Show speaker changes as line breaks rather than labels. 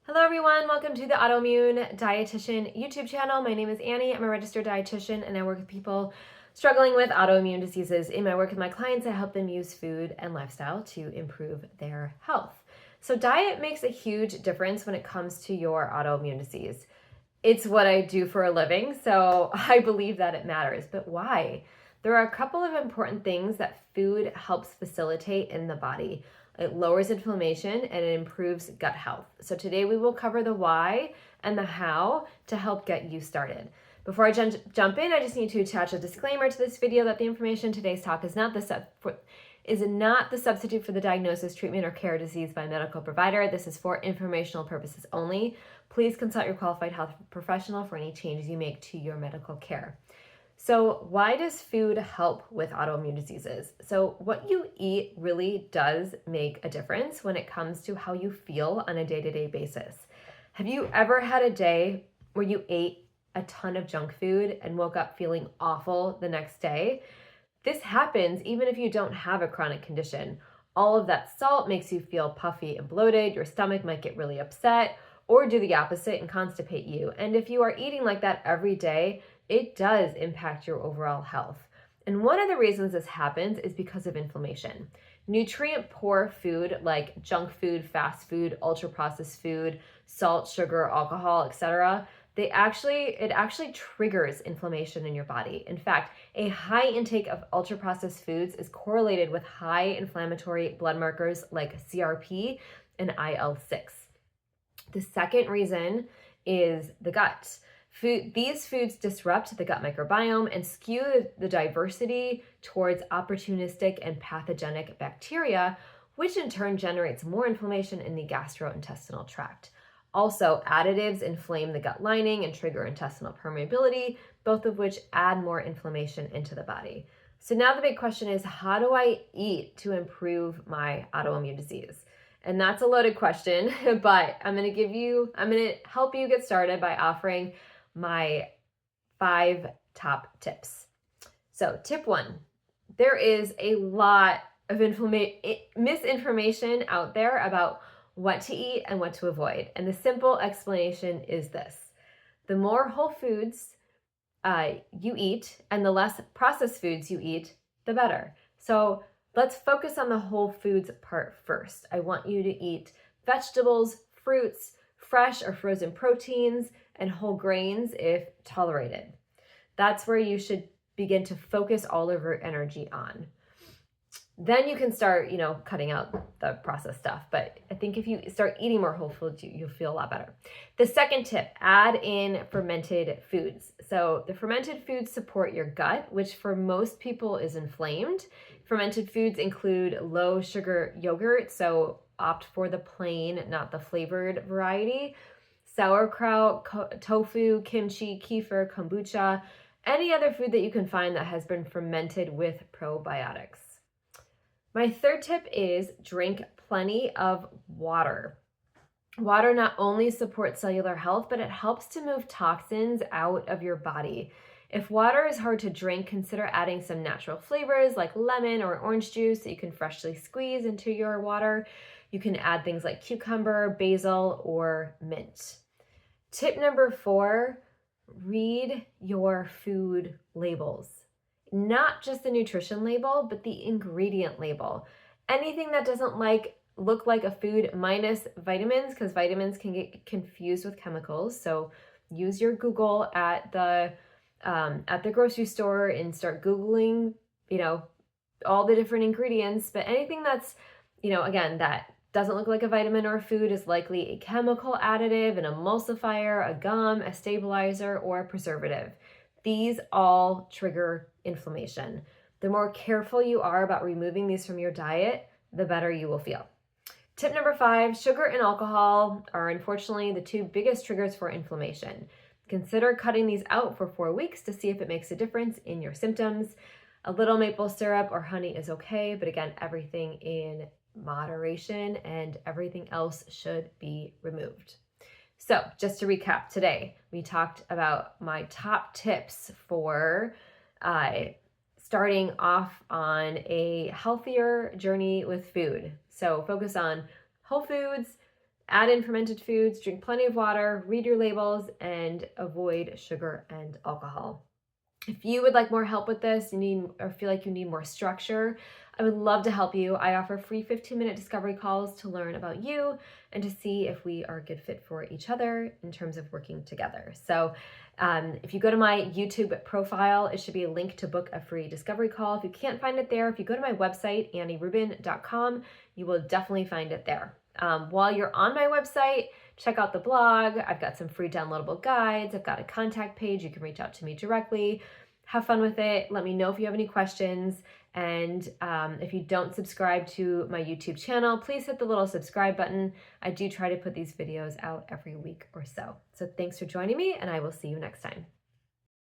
Hello everyone, welcome to the Autoimmune Dietitian YouTube channel. My name is Annie. I'm a registered dietitian and I work with people struggling with autoimmune diseases. In my work with my clients, I help them use food and lifestyle to improve their health. So diet makes a huge difference when it comes to your autoimmune disease. It's what I do for a living, so I believe that it matters. But why? There are a couple of important things that food helps facilitate in the body. It lowers inflammation and it improves gut health. So today we will cover the why and the how to help get you started. Before I jump in, I just need to attach a disclaimer to this video that the information in today's talk is not the substitute for the diagnosis, treatment, or care of disease by a medical provider. This is for informational purposes only. Please consult your qualified health professional for any changes you make to your medical care. So why does food help with autoimmune diseases? So what you eat really does make a difference when it comes to how you feel on a day-to-day basis. Have you ever had a day where you ate a ton of junk food and woke up feeling awful the next day? This happens even if you don't have a chronic condition. All of that salt makes you feel puffy and bloated. Your stomach might get really upset or do the opposite and constipate you. And if you are eating like that every day, it does impact your overall health. And one of the reasons this happens is because of inflammation. Nutrient-poor food like junk food, fast food, ultra-processed food, salt, sugar, alcohol, etc., it actually triggers inflammation in your body. In fact, a high intake of ultra-processed foods is correlated with high inflammatory blood markers like CRP and IL-6. The second reason is the gut. These foods disrupt the gut microbiome and skew the diversity towards opportunistic and pathogenic bacteria, which in turn generates more inflammation in the gastrointestinal tract. Also, additives inflame the gut lining and trigger intestinal permeability, both of which add more inflammation into the body. So now the big question is, how do I eat to improve my autoimmune disease? And that's a loaded question, but I'm going to help you get started by offering my 5 top tips. So tip 1, there is a lot of misinformation out there about what to eat and what to avoid. And the simple explanation is this: the more whole foods you eat and the less processed foods you eat, the better. So let's focus on the whole foods part first. I want you to eat vegetables, fruits, fresh or frozen proteins, and whole grains if tolerated. That's where you should begin to focus all of your energy on. Then you can start, cutting out the processed stuff. But I think if you start eating more whole foods, you'll feel a lot better. The second tip, add in fermented foods. So the fermented foods support your gut, which for most people is inflamed. Fermented foods include low sugar yogurt, so opt for the plain, not the flavored variety. Sauerkraut, tofu, kimchi, kefir, kombucha, any other food that you can find that has been fermented with probiotics. My third tip is drink plenty of water. Water not only supports cellular health, but it helps to move toxins out of your body. If water is hard to drink, consider adding some natural flavors like lemon or orange juice that you can freshly squeeze into your water. You can add things like cucumber, basil, or mint. Tip number 4, read your food labels. Not just the nutrition label, but the ingredient label. Anything that doesn't look like a food minus vitamins, because vitamins can get confused with chemicals. So use your Google at the grocery store and start Googling, all the different ingredients. But anything that's, again, that doesn't look like a vitamin or a food is likely a chemical additive, an emulsifier, a gum, a stabilizer, or a preservative. These all trigger inflammation. The more careful you are about removing these from your diet, the better you will feel. Tip number 5, sugar and alcohol are unfortunately the 2 biggest triggers for inflammation. Consider cutting these out for 4 weeks to see if it makes a difference in your symptoms. A little maple syrup or honey is okay, but again, everything in moderation and everything else should be removed. So just to recap, today we talked about my top tips for starting off on a healthier journey with food. So focus on whole foods, add in fermented foods, drink plenty of water, read your labels, and avoid sugar and alcohol. If you would like more help with this, or feel like you need more structure, I would love to help you. I offer free 15-minute discovery calls to learn about you and to see if we are a good fit for each other in terms of working together. So if you go to my YouTube profile, it should be a link to book a free discovery call. If you can't find it there, if you go to my website, AnnieRubin.com, you will definitely find it there. While you're on my website, check out the blog. I've got some free downloadable guides. I've got a contact page. You can reach out to me directly. Have fun with it. Let me know if you have any questions. And if you don't subscribe to my YouTube channel, please hit the little subscribe button. I do try to put these videos out every week or so. So thanks for joining me, and I will see you next time.